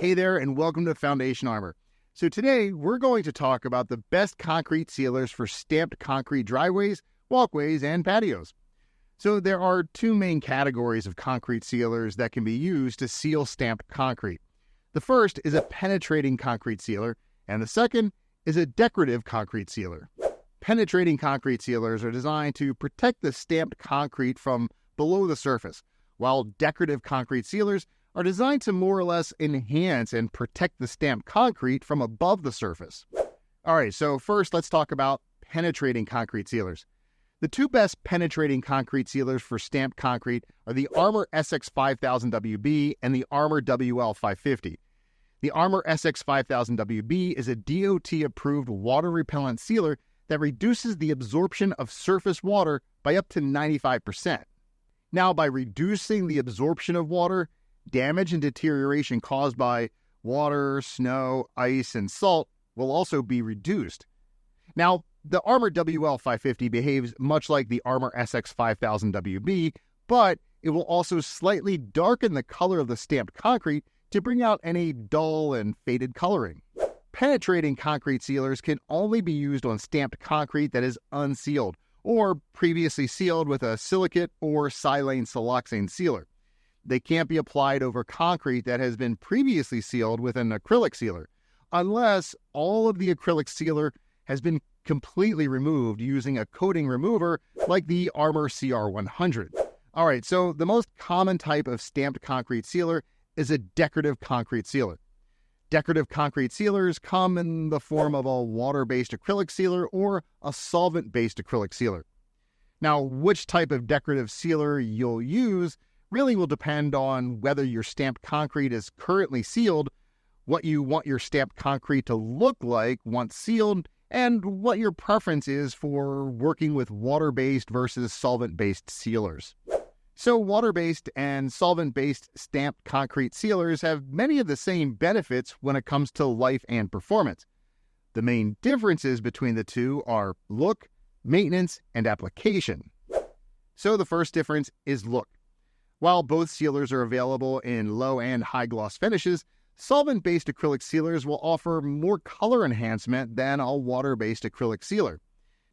Hey there, and welcome to Foundation Armor. So today, we're going to talk about the best concrete sealers for stamped concrete driveways, walkways, and patios. So there are two main categories of concrete sealers that can be used to seal stamped concrete. The first is a penetrating concrete sealer, and the second is a decorative concrete sealer. Penetrating concrete sealers are designed to protect the stamped concrete from below the surface, while decorative concrete sealers are designed to more or less enhance and protect the stamped concrete from above the surface. All right, so first let's talk about penetrating concrete sealers. The two best penetrating concrete sealers for stamped concrete are the Armor SX 5000 WB and the Armor WL 550. The Armor SX 5000 WB is a DOT-approved water-repellent sealer that reduces the absorption of surface water by up to 95%. Now, by reducing the absorption of water, damage and deterioration caused by water, snow, ice, and salt will also be reduced. Now, the Armor WL 550 behaves much like the Armor SX 5000 WB, but it will also slightly darken the color of the stamped concrete to bring out any dull and faded coloring. Penetrating concrete sealers can only be used on stamped concrete that is unsealed or previously sealed with a silicate or silane siloxane sealer. They can't be applied over concrete that has been previously sealed with an acrylic sealer, unless all of the acrylic sealer has been completely removed using a coating remover like the Armor CR100. All right, so the most common type of stamped concrete sealer is a decorative concrete sealer. Decorative concrete sealers come in the form of a water-based acrylic sealer or a solvent-based acrylic sealer. Now, which type of decorative sealer you'll use really will depend on whether your stamped concrete is currently sealed, what you want your stamped concrete to look like once sealed, and what your preference is for working with water-based versus solvent-based sealers. So water-based and solvent-based stamped concrete sealers have many of the same benefits when it comes to life and performance. The main differences between the two are look, maintenance, and application. So the first difference is look. While both sealers are available in low and high gloss finishes, solvent-based acrylic sealers will offer more color enhancement than a water-based acrylic sealer.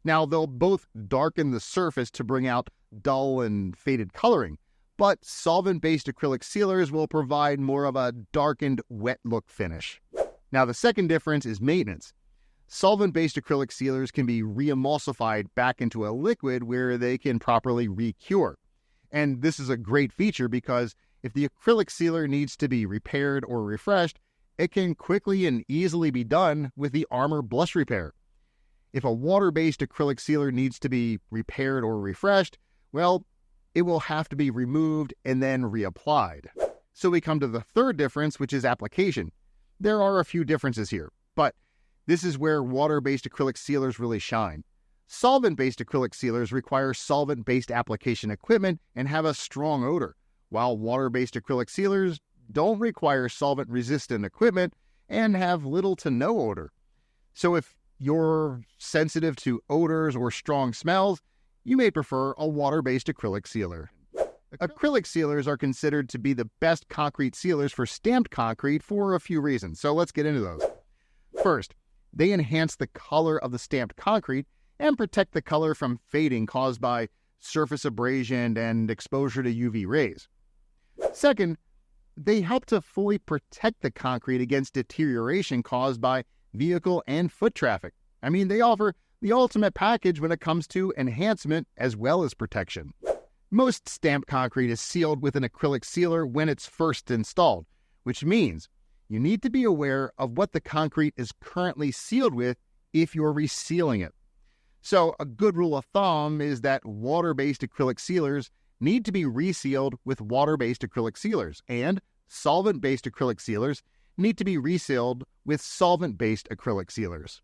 Now, they'll both darken the surface to bring out dull and faded coloring, but solvent-based acrylic sealers will provide more of a darkened, wet look finish. Now, the second difference is maintenance. Solvent-based acrylic sealers can be re-emulsified back into a liquid where they can properly re-cure. And this is a great feature because if the acrylic sealer needs to be repaired or refreshed, it can quickly and easily be done with the Armor Blush Repair. If a water-based acrylic sealer needs to be repaired or refreshed, well, it will have to be removed and then reapplied. So we come to the third difference, which is application. There are a few differences here, but this is where water-based acrylic sealers really shine. Solvent-based acrylic sealers require solvent-based application equipment and have a strong odor, while water-based acrylic sealers don't require solvent-resistant equipment and have little to no odor. So if you're sensitive to odors or strong smells, you may prefer a water-based acrylic sealer. Acrylic sealers are considered to be the best concrete sealers for stamped concrete for a few reasons, so let's get into those. First, they enhance the color of the stamped concrete and protect the color from fading caused by surface abrasion and exposure to UV rays. Second, they help to fully protect the concrete against deterioration caused by vehicle and foot traffic. I mean, they offer the ultimate package when it comes to enhancement as well as protection. Most stamped concrete is sealed with an acrylic sealer when it's first installed, which means you need to be aware of what the concrete is currently sealed with if you're resealing it. So a good rule of thumb is that water-based acrylic sealers need to be resealed with water-based acrylic sealers, and solvent-based acrylic sealers need to be resealed with solvent-based acrylic sealers.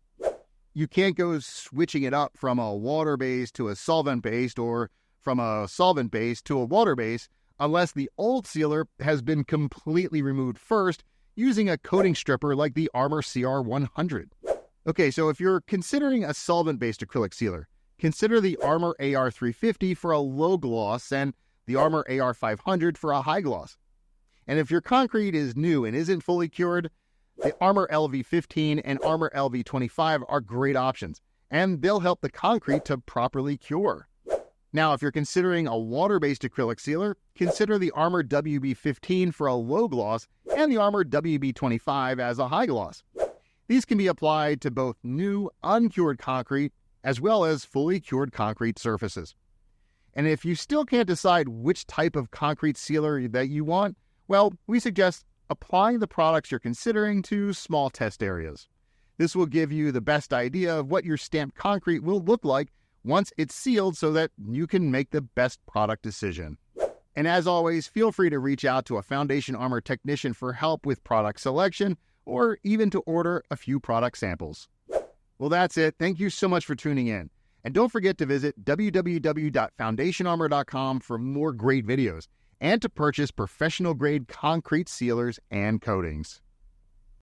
You can't go switching it up from a water-based to a solvent-based or from a solvent-based to a water-based unless the old sealer has been completely removed first using a coating stripper like the Armor CR100. Okay, so if you're considering a solvent-based acrylic sealer, consider the Armor AR350 for a low gloss and the Armor AR500 for a high gloss. And if your concrete is new and isn't fully cured, the Armor LV15 and Armor LV25 are great options, and they'll help the concrete to properly cure. Now, if you're considering a water-based acrylic sealer, consider the Armor WB15 for a low gloss and the Armor WB25 as a high gloss. These can be applied to both new, uncured concrete as well as fully cured concrete surfaces. And if you still can't decide which type of concrete sealer that you want, well, we suggest applying the products you're considering to small test areas. This will give you the best idea of what your stamped concrete will look like once it's sealed so that you can make the best product decision. And as always, feel free to reach out to a Foundation Armor technician for help with product selection or even to order a few product samples. Well, that's it. Thank you so much for tuning in. And don't forget to visit www.foundationarmor.com for more great videos and to purchase professional-grade concrete sealers and coatings.